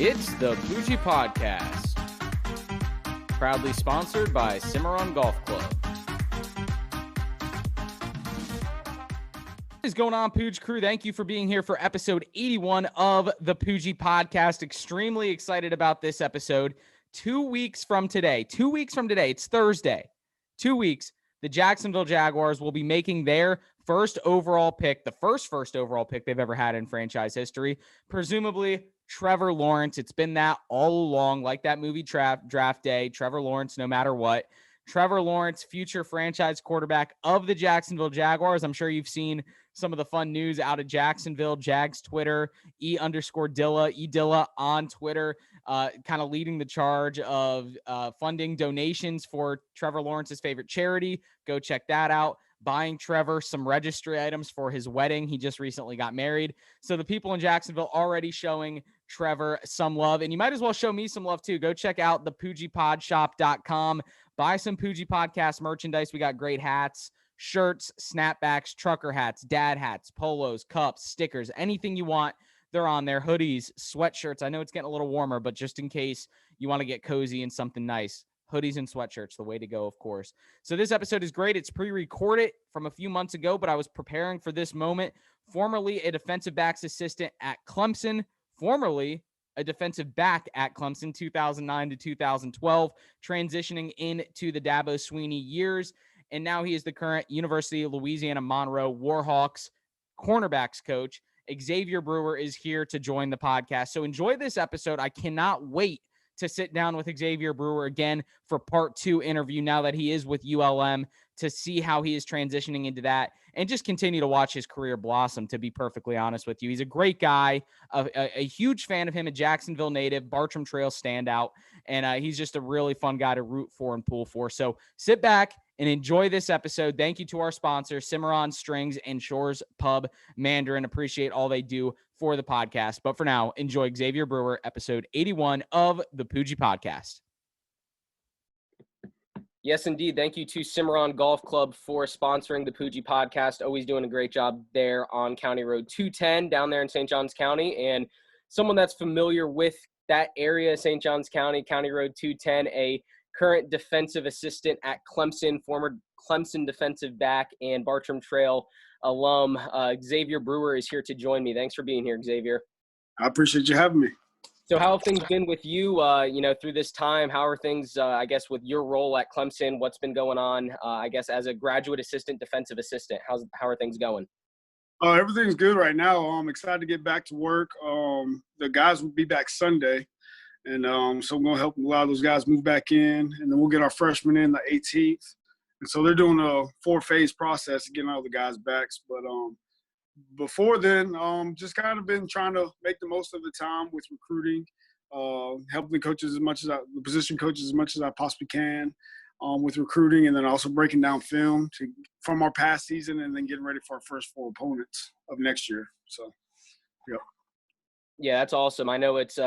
It's the Poojie Podcast, proudly sponsored by Cimarron Golf Club. What is going on, Pooj crew? Thank you for being here for episode 81 of the Poojie Podcast. Extremely excited about this episode. 2 weeks from today, it's Thursday, 2 weeks, the Jacksonville Jaguars will be making their first overall pick, the first overall pick they've ever had in franchise history, presumably Trevor Lawrence. It's been that all along, like that movie Draft Day. Trevor Lawrence, no matter what. Trevor Lawrence, future franchise quarterback of the Jacksonville Jaguars. I'm sure you've seen some of the fun news out of Jacksonville, Jags Twitter, E_Dilla on Twitter, kind of leading the charge of funding donations for Trevor Lawrence's favorite charity. Go check that out. Buying Trevor some registry items for his wedding. He just recently got married. So the people in Jacksonville already showing Trevor some love, and you might as well show me some love too. Go check out the PoojiePodShop.com. Buy some Poojie Podcast merchandise. We got great hats, shirts, snapbacks, trucker hats, dad hats, polos, cups, stickers, anything you want. They're on there. Hoodies, sweatshirts. I know it's getting a little warmer, but just in case you want to get cozy and something nice, hoodies and sweatshirts, the way to go, of course. So this episode is great. It's pre-recorded from a few months ago, but I was preparing for this moment. Formerly a defensive backs assistant at Clemson, formerly a defensive back at Clemson, 2009 to 2012, transitioning into the Dabo Swinney years. And now he is the current University of Louisiana Monroe Warhawks cornerbacks coach. Xavier Brewer is here to join the podcast. So enjoy this episode. I cannot wait to sit down with Xavier Brewer again for part 2 interview now that he is with ULM, to see how he is transitioning into that and just continue to watch his career blossom, to be perfectly honest with you. He's a great guy, a huge fan of him, a Jacksonville native, Bartram Trail standout, and he's just a really fun guy to root for and pull for. So sit back and enjoy this episode. Thank you to our sponsors, Cimarron Strings and Shores Pub Mandarin. Appreciate all they do for the podcast. But for now, enjoy Xavier Brewer, episode 81 of the Poojie Podcast. Yes, indeed. Thank you to Cimarron Golf Club for sponsoring the Poojie Podcast. Always doing a great job there on County Road 210 down there in St. Johns County. And someone that's familiar with that area, St. Johns County, County Road 210, a current defensive assistant at Clemson, former Clemson defensive back and Bartram Trail alum, Xavier Brewer is here to join me. Thanks for being here, Xavier. I appreciate you having me. So how have things been with you, through this time? How are things, I guess, with your role at Clemson? What's been going on, I guess, as a graduate assistant, defensive assistant? How are things going? Everything's good right now. I'm excited to get back to work. The guys will be back Sunday. And so I'm going to help a lot of those guys move back in. And then we'll get our freshmen in the 18th. And so they're doing a 4-phase process, getting all the guys back. But before then, just kind of been trying to make the most of the time with recruiting, helping the coaches the position coaches as much as I possibly can with recruiting, and then also breaking down film from our past season, and then getting ready for our first 4 opponents of next year. So, yeah. Yeah, that's awesome. I know it's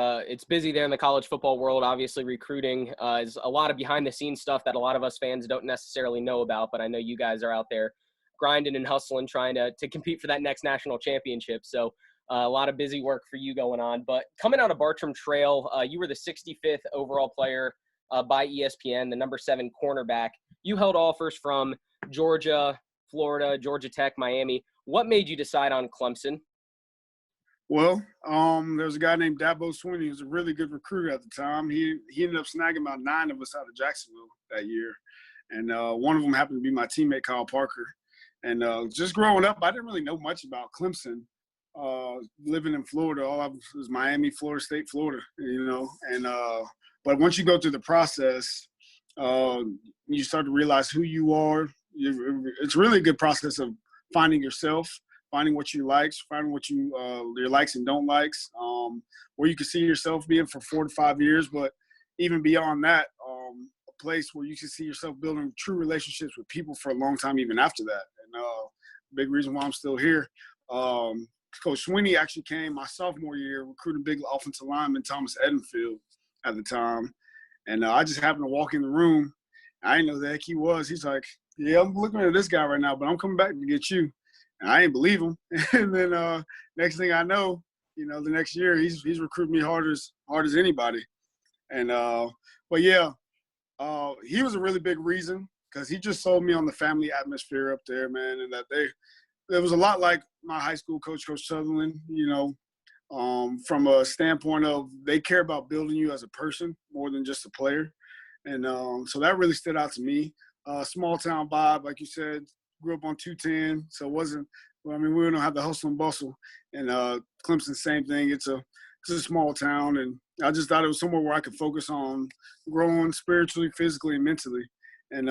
busy there in the college football world. Obviously, recruiting is a lot of behind-the-scenes stuff that a lot of us fans don't necessarily know about, but I know you guys are out there grinding and hustling, trying to compete for that next national championship. So a lot of busy work for you going on. But coming out of Bartram Trail, you were the 65th overall player by ESPN, the number 7 cornerback. You held offers from Georgia, Florida, Georgia Tech, Miami. What made you decide on Clemson? Well, there's a guy named Dabo Swinney who's a really good recruiter at the time. He ended up snagging about 9 of us out of Jacksonville that year. And one of them happened to be my teammate, Kyle Parker. And just growing up, I didn't really know much about Clemson. Living in Florida, all I was Miami, Florida State, Florida, And but once you go through the process, you start to realize who you are. It's really a good process of finding yourself, finding what you like, finding what your likes and don't likes, where you can see yourself being for 4 to 5 years, but even beyond that, a place where you can see yourself building true relationships with people for a long time, even after that. And big reason why I'm still here. Coach Swinney actually came my sophomore year, recruiting big offensive lineman Thomas Edenfield at the time. And I just happened to walk in the room. I didn't know who the heck he was. He's like, yeah, I'm looking at this guy right now, but I'm coming back to get you. And I didn't believe him. And then next thing I know, the next year he's recruiting me hard as anybody. And but yeah, he was a really big reason because he just sold me on the family atmosphere up there, man, and that it was a lot like my high school coach, Coach Sutherland, from a standpoint of they care about building you as a person more than just a player. And so that really stood out to me. Small town vibe, like you said, grew up on 210, so it wasn't – we don't have the hustle and bustle. And Clemson, same thing. It's a small town, and I just thought it was somewhere where I could focus on growing spiritually, physically, and mentally. And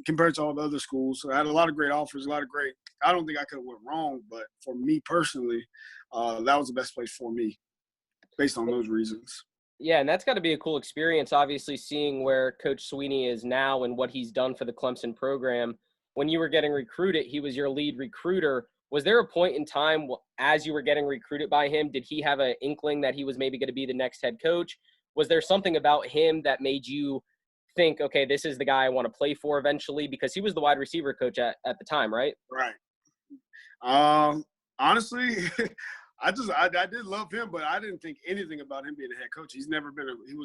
compared to all the other schools, so I had a lot of great offers, I don't think I could have went wrong, but for me personally, that was the best place for me based on those reasons. Yeah, and that's got to be a cool experience, obviously, seeing where Coach Swinney is now and what he's done for the Clemson program. When you were getting recruited, he was your lead recruiter. Was there a point in time as you were getting recruited by him, did he have an inkling that he was maybe going to be the next head coach? Was there something about him that made you think, okay, this is the guy I want to play for eventually? Because he was the wide receiver coach at the time, right? Right. Honestly, I did love him, but I didn't think anything about him being a head coach. He was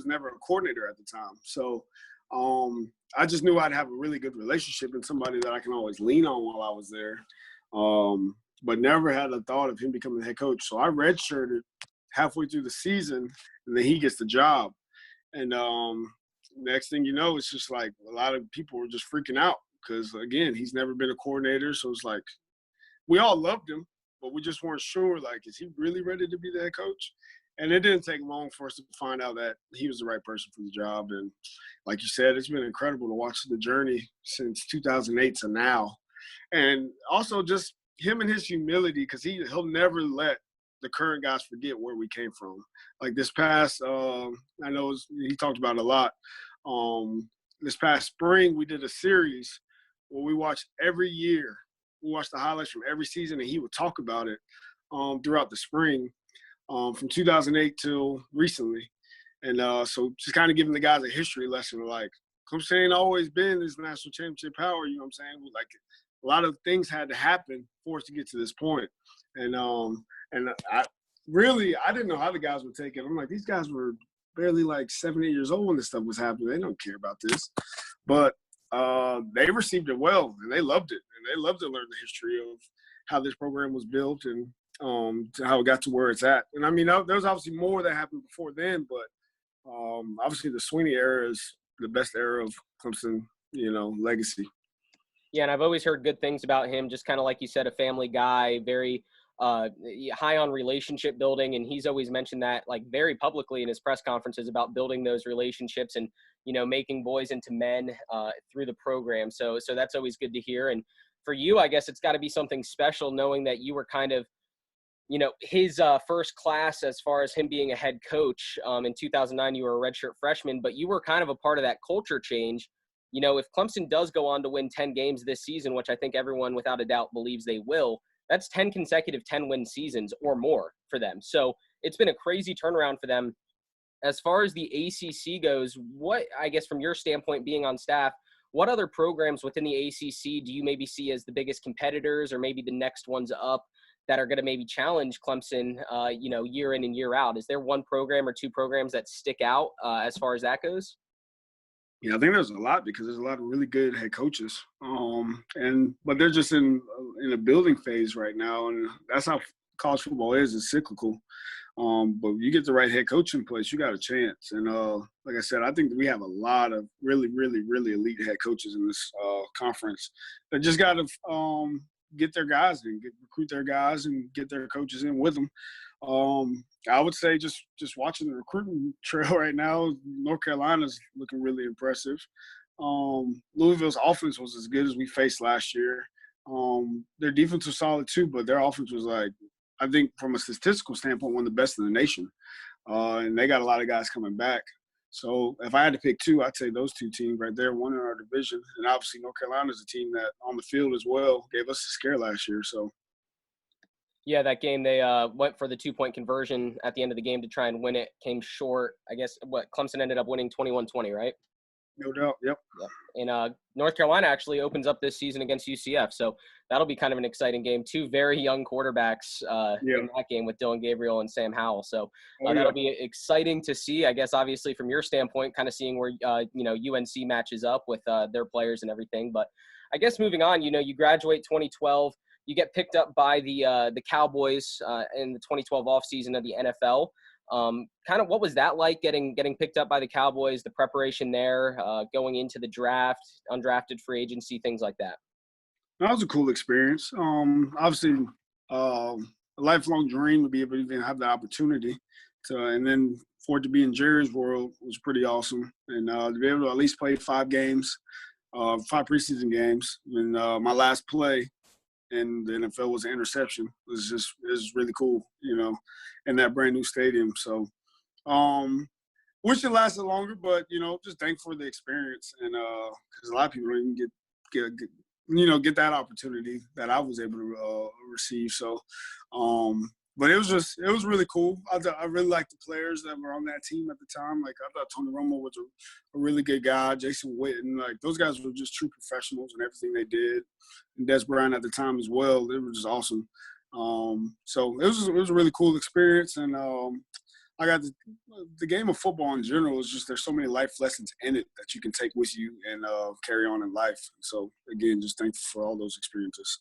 never a coordinator at the time. So I just knew I'd have a really good relationship and somebody that I can always lean on while I was there. But never had a thought of him becoming the head coach. So I redshirted halfway through the season, and then he gets the job. And next thing you know, it's just like a lot of people were just freaking out because, again, he's never been a coordinator. So it's like we all loved him, but we just weren't sure, like, is he really ready to be the head coach? And it didn't take long for us to find out that he was the right person for the job. And like you said, it's been incredible to watch the journey since 2008 to now. And also just him and his humility, because he'll never let the current guys forget where we came from. Like this past, I know he talked about it a lot. This past spring, we did a series where we watched every year. We watched the highlights from every season, and he would talk about it throughout the spring from 2008 till recently. And so just kind of giving the guys a history lesson, like, Clemson ain't always been this national championship power, you know what I'm saying? Like, a lot of things had to happen for us to get to this point. And I didn't know how the guys would take it. I'm like, these guys were barely like 7, 8 years old when this stuff was happening. They don't care about this. But they received it well, and they loved it. And they loved to learn the history of how this program was built and to how it got to where it's at. And, I mean, there was obviously more that happened before then, but obviously the Swinney era is the best era of Clemson, legacy. Yeah, and I've always heard good things about him, just kind of like you said, a family guy, very high on relationship building. And he's always mentioned that, like, very publicly in his press conferences about building those relationships and, making boys into men through the program. So that's always good to hear. And for you, I guess it's got to be something special knowing that you were kind of, his first class as far as him being a head coach. In 2009, you were a redshirt freshman, but you were kind of a part of that culture change. If Clemson does go on to win 10 games this season, which I think everyone without a doubt believes they will, that's 10 consecutive 10-win seasons or more for them. So it's been a crazy turnaround for them. As far as the ACC goes, what, I guess from your standpoint being on staff, what other programs within the ACC do you maybe see as the biggest competitors or maybe the next ones up that are going to maybe challenge Clemson, year in and year out? Is there one program or two programs that stick out as far as that goes? Yeah, I think there's a lot because there's a lot of really good head coaches, but they're just in a building phase right now, and that's how college football is. It's cyclical, but you get the right head coach in place, you got a chance. And like I said, I think that we have a lot of really, really, really elite head coaches in this conference that just got to get their guys in, recruit their guys, and get their coaches in with them. I would say just watching the recruiting trail right now, North Carolina's looking really impressive. Louisville's offense was as good as we faced last year. Their defense was solid too, but their offense was, like, I think from a statistical standpoint, one of the best in the nation. And they got a lot of guys coming back. So if I had to pick two, I'd say those two teams right there, one in our division. And obviously North Carolina's a team that on the field as well gave us a scare last year. So. Yeah, that game they went for the 2-point conversion at the end of the game to try and win it, came short. I guess Clemson ended up winning 21-20, right? No doubt. Yep. And North Carolina actually opens up this season against UCF. So that'll be kind of an exciting game. Two very young quarterbacks in that game with Dylan Gabriel and Sam Howell. So that'll be exciting to see, I guess, obviously from your standpoint, kind of seeing where, UNC matches up with their players and everything. But I guess moving on, you graduate 2012. You get picked up by the Cowboys in the 2012 offseason of the NFL. Kind of what was that like getting picked up by the Cowboys, the preparation there, going into the draft, undrafted free agency, things like that? That was a cool experience. Obviously, a lifelong dream to be able to even have the opportunity to, and then for it to be in Jerry's world was pretty awesome. And to be able to at least play 5 games, 5 preseason games. And my last play in the NFL was an interception. It was really cool, in that brand new stadium. So, wish it lasted longer, but just thankful for the experience. And because a lot of people don't even get that opportunity that I was able to receive. So, but it was really cool. I really liked the players that were on that team at the time. Like, I thought Tony Romo was a really good guy. Jason Witten, like, those guys were just true professionals in everything they did. And Des Bryant at the time as well. They were just awesome. So it was a really cool experience. And I got the game of football in general is just there's so many life lessons in it that you can take with you and carry on in life. So, again, just thankful for all those experiences.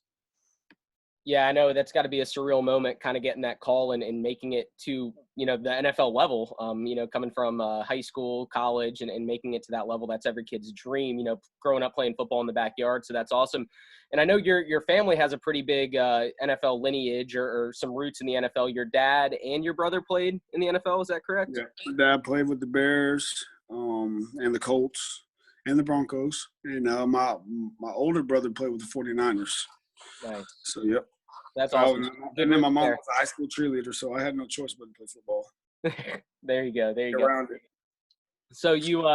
Yeah, I know that's got to be a surreal moment, kind of getting that call and making it to, the NFL level, coming from high school, college, and making it to that level. That's every kid's dream, growing up playing football in the backyard. So that's awesome. And I know your family has a pretty big NFL lineage or some roots in the NFL. Your dad and your brother played in the NFL. Is that correct? Yeah, my dad played with the Bears and the Colts and the Broncos. And my older brother played with the 49ers. Nice. So, yep. That's awesome. And then my mom was a high school cheerleader, so I had no choice but to play football. There you go. Around it. So you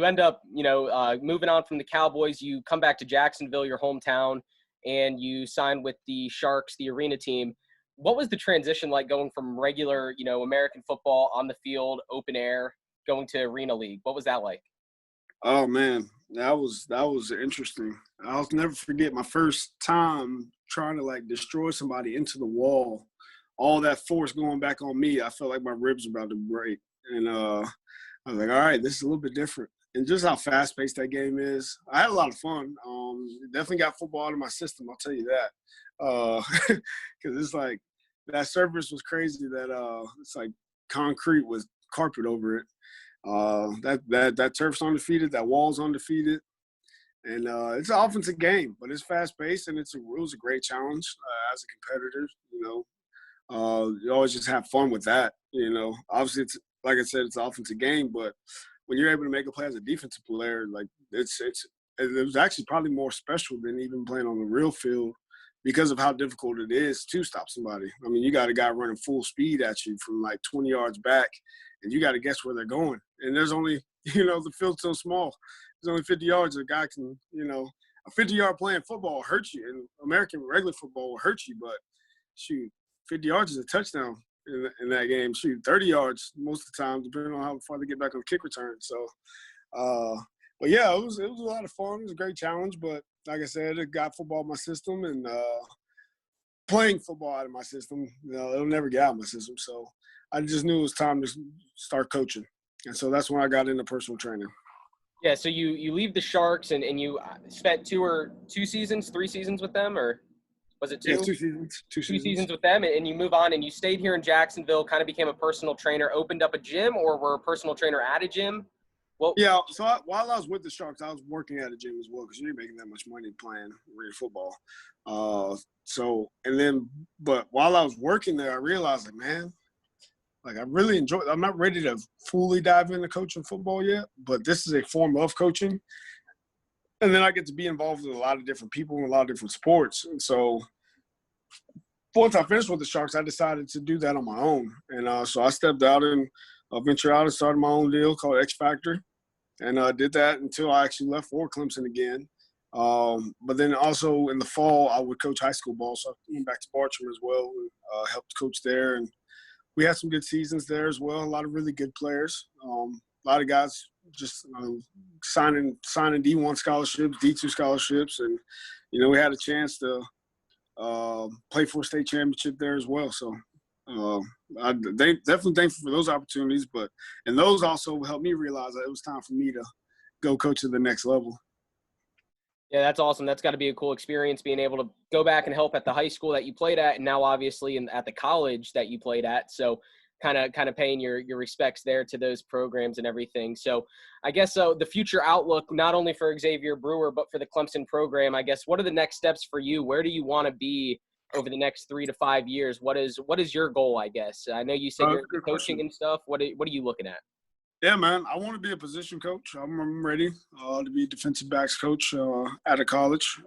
end up, moving on from the Cowboys. You come back to Jacksonville, your hometown, and you sign with the Sharks, the arena team. What was the transition like going from regular, American football on the field, open air, going to Arena League? What was that like? Oh man, that was interesting. I'll never forget my first time trying to destroy somebody into the wall. All that force going back on me, I felt like my ribs were about to break. And I was like, all right, this is a little bit different. And just how fast-paced that game is. I had a lot of fun. Definitely got football out of my system, I'll tell you that. Because it's like that surface was crazy that it's like concrete with carpet over it. That turf's undefeated, that wall's undefeated. And it's an offensive game, but it's fast-paced, and it was a great challenge as a competitor, You always just have fun with that, Obviously, it's like I said, it's an offensive game, but when you're able to make a play as a defensive player, it was actually probably more special than even playing on the real field because of how difficult it is to stop somebody. I mean, you got a guy running full speed at you from 20 yards back, and you got to guess where they're going. And there's only, the field's so small. There's only 50 yards. A guy can, a 50-yard play in football will hurt you. And American regular football will hurt you, but shoot, 50 yards is a touchdown in that game. Shoot, 30 yards most of the time, depending on how far they get back on kick return. So, but yeah, it was a lot of fun. It was a great challenge, but like I said, it got football in my system, and playing football out of my system, it'll never get out of my system. So I just knew it was time to start coaching. And so that's when I got into personal training. Yeah, so you leave the Sharks and you spent 3 seasons with them, or was it 2? Yeah, 2 seasons. 2 seasons with them, and you move on and you stayed here in Jacksonville, kind of became a personal trainer, opened up a gym, or were a personal trainer at a gym? Yeah, so while I was with the Sharks, I was working at a gym as well because you ain't making that much money playing real football. But while I was working there, I realized, man, I really enjoy it. I'm not ready to fully dive into coaching football yet, but this is a form of coaching. And then I get to be involved with a lot of different people in a lot of different sports. And so once I finished with the Sharks, I decided to do that on my own. And so I stepped out and ventured out and started my own deal called X Factor. And did that until I actually left for Clemson again. But then also in the fall, I would coach high school ball. So I went back to Bartram as well and helped coach there. And we had some good seasons there as well. A lot of really good players. A lot of guys just signing D1 scholarships, D2 scholarships, and we had a chance to play for a state championship there as well. So they definitely thankful for those opportunities, and those also helped me realize that it was time for me to go coach at the next level. Yeah, that's awesome. That's got to be a cool experience, being able to go back and help at the high school that you played at, and now obviously at the college that you played at. So kind of paying your respects there to those programs and everything. So I guess the future outlook, not only for Xavier Brewer, but for the Clemson program, I guess, what are the next steps for you? Where do you want to be over the next 3 to 5 years? What is your goal, I guess? I know you said you're coaching and stuff. What are you looking at? Yeah, man, I want to be a position coach. I'm ready to be a defensive backs coach at a college.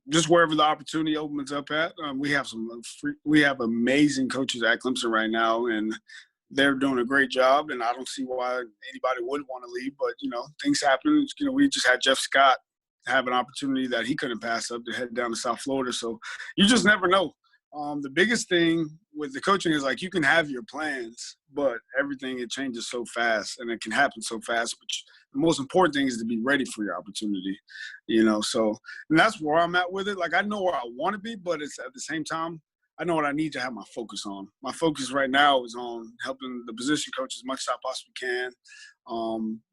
Just wherever the opportunity opens up at. We have amazing coaches at Clemson right now, and they're doing a great job. And I don't see why anybody would want to leave. But things happen. We just had Jeff Scott have an opportunity that he couldn't pass up to head down to South Florida. So you just never know. The biggest thing with the coaching is you can have your plans, but it changes so fast and it can happen so fast. But the most important thing is to be ready for your opportunity, So, and that's where I'm at with it. I know where I want to be, but it's at the same time, I know what I need to have my focus on. My focus right now is on helping the position coach as much as I possibly can,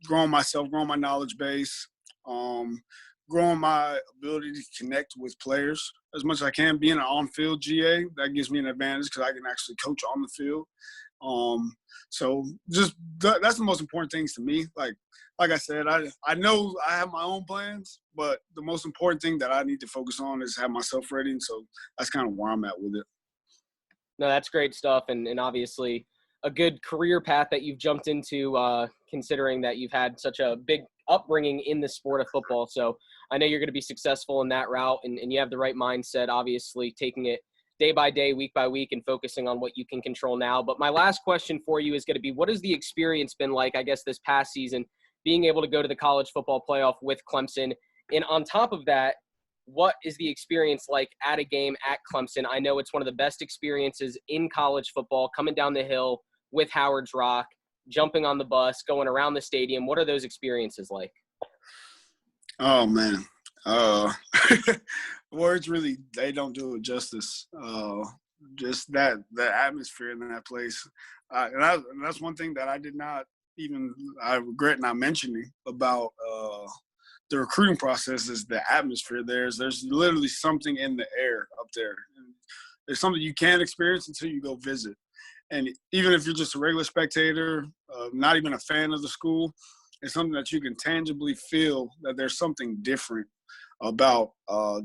growing myself, growing my knowledge base, growing my ability to connect with players as much as I can. Being an on-field GA, that gives me an advantage because I can actually coach on the field. So just that's the most important things to me. Like I said, I know I have my own plans, but the most important thing that I need to focus on is have myself ready. And so that's kind of where I'm at with it. No, that's great stuff. And obviously a good career path that you've jumped into, considering that you've had such a big upbringing in the sport of football. So I know you're going to be successful in that route, and you have the right mindset, obviously taking it day by day, week by week, and focusing on what you can control now. But my last question for you is going to be, what has the experience been like, I guess, this past season, being able to go to the college football playoff with Clemson? And on top of that, what is the experience like at a game at Clemson? I know it's one of the best experiences in college football, coming down the hill with Howard's Rock, jumping on the bus, going around the stadium. What are those experiences like? Oh, man. Words really, they don't do it justice. Just the atmosphere in that place. And that's one thing that I regret not mentioning about the recruiting process is the atmosphere there. There's literally something in the air up there. There's something you can't experience until you go visit. And even if you're just a regular spectator, not even a fan of the school, it's something that you can tangibly feel that there's something different about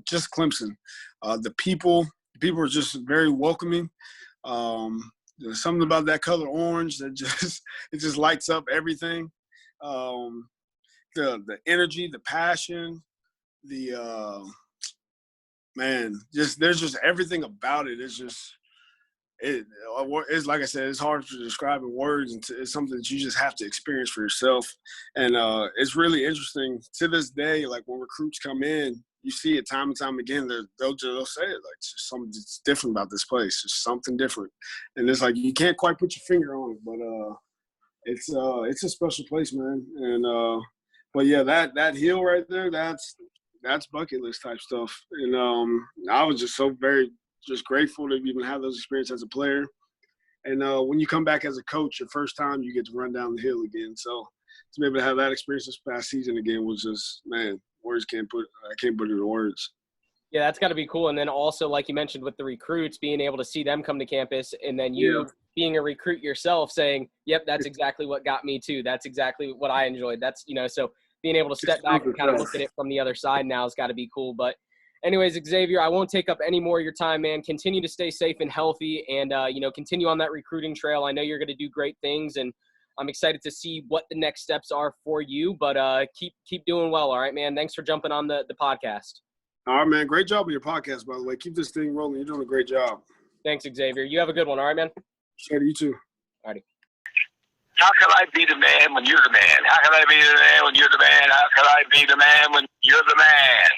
just Clemson. The people are just very welcoming. There's something about that color orange that it just lights up everything. The energy, the passion, there's just everything about it. It's like I said, it's hard to describe in words, and it's something that you just have to experience for yourself. And it's really interesting to this day. Like when recruits come in, you see it time and time again. They'll say it like it's just something that's different about this place. It's something different, and it's like you can't quite put your finger on it, but it's a special place, man. And but yeah, that hill right there, that's bucket list type stuff. And I was just so very grateful to even have those experiences as a player. And when you come back as a coach, your first time, you get to run down the hill again. So to be able to have that experience this past season again was just, man, I can't put it into words. Yeah, that's got to be cool. And then also, like you mentioned, with the recruits, being able to see them come to campus, and then you being a recruit yourself saying, yep, that's exactly what got me too. That's exactly what I enjoyed. That's, so being able to step back and kind of look at it from the other side now has got to be cool. But anyways, Xavier, I won't take up any more of your time, man. Continue to stay safe and healthy, and, continue on that recruiting trail. I know you're going to do great things, and I'm excited to see what the next steps are for you, but keep doing well. All right, man. Thanks for jumping on the podcast. All right, man. Great job with your podcast, by the way. Keep this thing rolling. You're doing a great job. Thanks, Xavier. You have a good one. All right, man? Sure, you too. All righty. How can I be the man when you're the man? How can I be the man when you're the man? How can I be the man when you're the man?